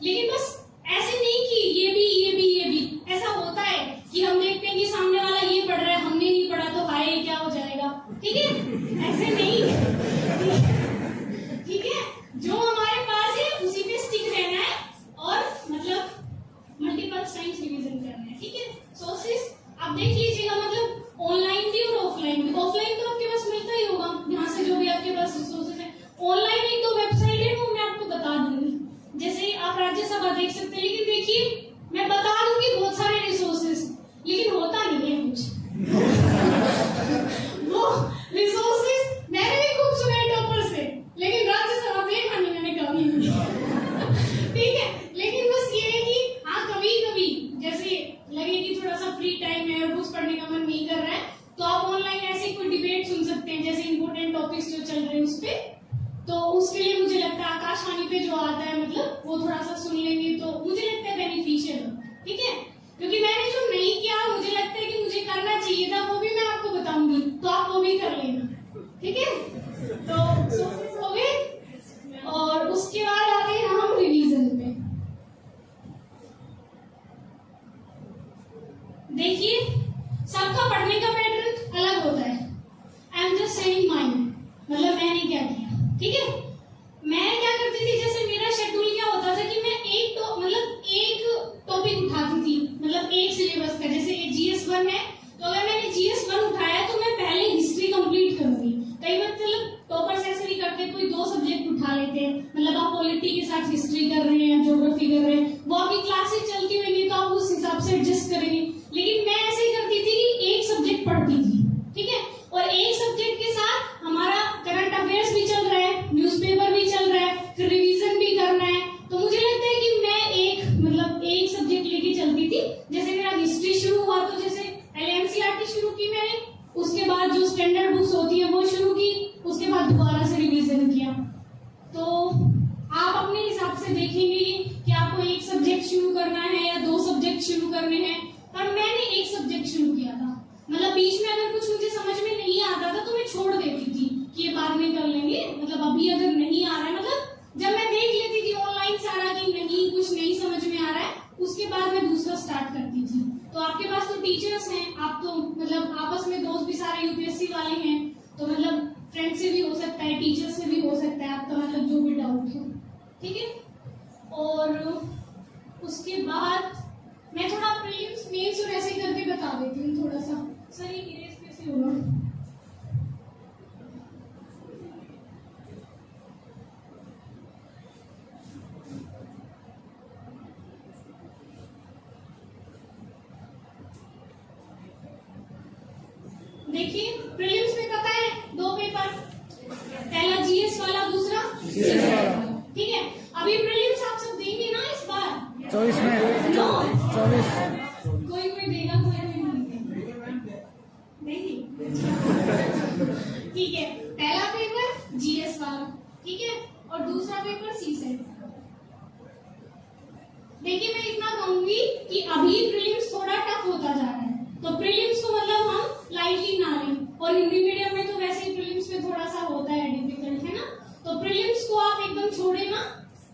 लेकिन बस ऐसे नहीं कि ये भी ऐसा होता है कि हम देखते हैं कि सामने वाला ये पढ़ रहा है, हमने नहीं पढ़ा तो हाय क्या हो जाएगा। ठीक है, ऐसे नहीं। ठीक है, जो हमारे पास है उसी पे स्टिक रहना है और मतलब मल्टीपल टाइम्स रिवीजन करना है। ठीक है, सोर्सेस आप देख लीजिएगा, मतलब ऑनलाइन भी और ऑफलाइन भी। ऑफलाइन तो आपके पास मिलता ही होगा, यहाँ से जो भी आपके पास रिसोर्सेज है। ऑनलाइन एक दो वेबसाइट है, वो मैं आपको बता दूंगी। जैसे आप राज्यसभा देख सकते हैं, लेकिन देखिए मैं बता दूंगी बहुत सारे रिसोर्सेज, लेकिन होता नहीं है कुछ। वो रिसोर्सेज मैंने भी खूब सुने टॉपर से, लेकिन राज्यसभा देखा नहीं मैंने कभी भी। ठीक है, लेकिन बस ये है कि हाँ कभी कभी जैसे लगे कि थोड़ा सा फ्री टाइम है और कुछ पढ़ने का मन नहीं कर रहा है, तो आप ऑनलाइन ऐसे कोई डिबेट सुन सकते हैं, जैसे इंपोर्टेंट टॉपिक्स जो चल रहे हैं उस पे। तो उसके लिए मुझे लगता है आकाशवाणी पे जो आता है, मतलब वो थोड़ा सा सुन लेंगे तो मुझे लगता है बेनिफिशियल। ठीक है, क्योंकि मैंने जो नहीं किया मुझे लगता है कि मुझे करना चाहिए था, वो भी मैं आपको बताऊंगी, तो आप वो भी कर लेना। ठीक है, तो सोर्सेस हो गए और उसके बाद आते हैं हम रिवीजन पे। देखिए सबका पढ़ने का पैटर्न अलग होता है। I am just saying mine, मतलब मैंने क्या किया। ठीक है, मैं क्या करती थी, जैसे मेरा शेड्यूल क्या होता था कि मैं एक टॉपिक उठाती थी, मतलब एक सिलेबस का। जैसे GS 1 है, तो अगर मैंने GS 1 उठाया तो मैं पहले हिस्ट्री कंप्लीट करूंगी। कई मतलब टॉपर्स ऐसे भी करते, कोई 2 सब्जेक्ट उठा लेते हैं, मतलब आप पॉलिटी के साथ हिस्ट्री कर रहे हैं, ज्योग्राफी कर रहे हैं, वो आपकी क्लासेस चलती होंगी तो आप उस हिसाब से एडजस्ट करेंगे। लेकिन मैं ऐसे ही करती थी कि एक सब्जेक्ट पढ़ती थी। ठीक है, और एक सब्जेक्ट के साथ हमारा करंट अफेयर्स भी चल रहा है, न्यूज़पेपर भी चल रहा है, फिर रिवीजन भी करना है। तो मुझे लगता है कि मैं एक सब्जेक्ट लेके चलती थी। जैसे मेरा हिस्ट्री शुरू हुआ तो जैसे NCERT शुरू की मैंने, उसके बाद जो स्टैंडर्ड बुक्स होती है वो शुरू की, उसके बाद दोबारा से रिवीजन किया। तो आप अपने हिसाब से देखेंगे कि आपको एक सब्जेक्ट शुरू करना है या 2 सब्जेक्ट शुरू करने हैं। पर मैंने एक सब्जेक्ट शुरू किया था, मतलब बीच में अगर कुछ मुझे समझ में नहीं आता था तो मैं छोड़ देती थी कि ये बाद में कर लेंगे, मतलब अभी अगर नहीं आ रहा है, मतलब जब मैं देख लेती थी ऑनलाइन सारा कि नहीं कुछ नहीं समझ में आ रहा है, उसके बाद मैं दूसरा स्टार्ट करती थी। तो आपके पास तो टीचर्स हैं, आप तो मतलब आपस में दोस्त भी सारे UPSC वाले हैं, तो मतलब फ्रेंड से भी हो सकता है, टीचर से भी हो सकता है आपका, मतलब जो भी डाउट हो। ठीक है, और उसके बाद मैं थोड़ा प्रीलिम्स मेंस और ऐसे करके बता देती हूँ थोड़ा सा। सर ये इरेज कैसे होगा? देखिए प्रीलिम्स में पता है 2 पेपर, पहला GS वाला, दूसरा ठीक है। अभी प्रीलिम्स आप सब देंगे ना इस बार? 24 में। नो 24 कोई देगा, कोई नहीं। ठीक है, पहला पेपर GS वाला, ठीक है, और दूसरा पेपर CSET। देखिए मैं इतना कहूंगी कि अभी प्रीलिम्स थोड़ा टफ होता जा रहा है, तो प्रीलिम्स को मतलब हम लाइटली ना लें। और हिंदी मीडियम में तो वैसे ही प्रीलिम्स में थोड़ा सा होता है डिफिकल्ट, है ना। तो प्रीलिम्स को आप एकदम छोड़े ना,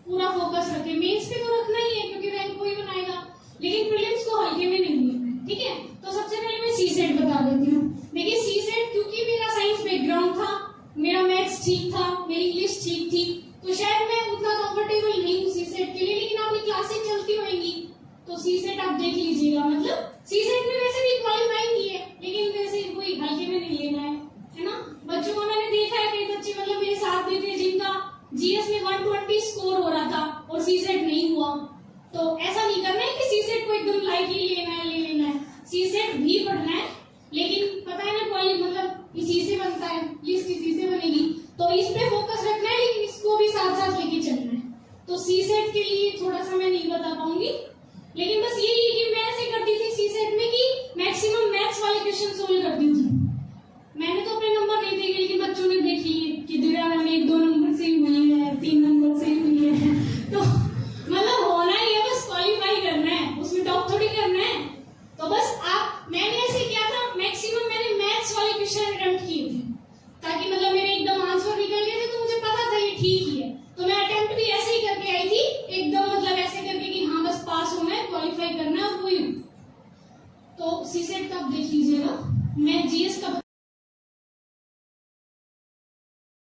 पूरा फोकस रखें। मेंस पे तो रखना ही है क्योंकि रैंक कोई बनाएगा, लेकिन प्रीलिम्स को हल्के में नहीं लेना। ठीक है, तो सबसे पहले मैं CSET बता देती हूँ। देखिए CSEट, क्योंकि मेरा साइंस बैकग्राउंड था, मेरा मैथ्स ठीक था, मेरी इंग्लिश ठीक थी, तो शायद मैं उतना कंफर्टेबल नहीं हूँ CSET के लिए। लेकिन आपकी क्लासेस चलती होंगी तो CSET आप देख लीजिएगा। मतलब CSET में वैसे भी क्वालिफाई की है, लेकिन वैसे कोई हल्के में नहीं लेना है ना। बच्चों को मैंने देखा है, कई बच्चे मतलब मेरे साथ भी थे जिनका GS में 120 स्कोर हो रहा था और CSET नहीं हुआ। तो ऐसा नहीं करना है कि CSET को एकदम लाइटली ले लेना है। CSET भी पढ़ना है, लेकिन पता है ना मतलब इसी से बनता है, लिस्ट इसी से बनेगी, तो इस पे फोकस रखना है, लेकिन इसको भी साथ साथ लेके चलना है। तो CSET के लिए थोड़ा सा मैं नहीं बता पाऊंगी, लेकिन बस यही है कि मैं ऐसे करती थी CSET में कि मैक्सिमम मैथ्स वाले क्वेश्चन सोल्व करती थी। मैंने तो अपने नंबर नहीं देखे, लेकिन बच्चों ने देख लिए कि दिव्या में 1-2 नंबर से ही हुई है, 3 नंबर से ही हुई है। तो मतलब होना ही है, बस क्वालिफाई करना है, उसमें टॉप थोड़ी करना है। तो बस मैंने ऐसे किया था, मैक्सिमम मैंने मैथ्स वाले क्वेश्चन अटेम्प्ट किए थे, ताकि मतलब मेरे एकदम आंसर निकल गए थे, तो मुझे पता था ये ठीक ही है। तो मैं अटेम्प्ट भी ऐसे ही करके आई थी, एकदम मतलब ऐसे तो सीसेट का आप देख लीजिएगा, मैं जीएस का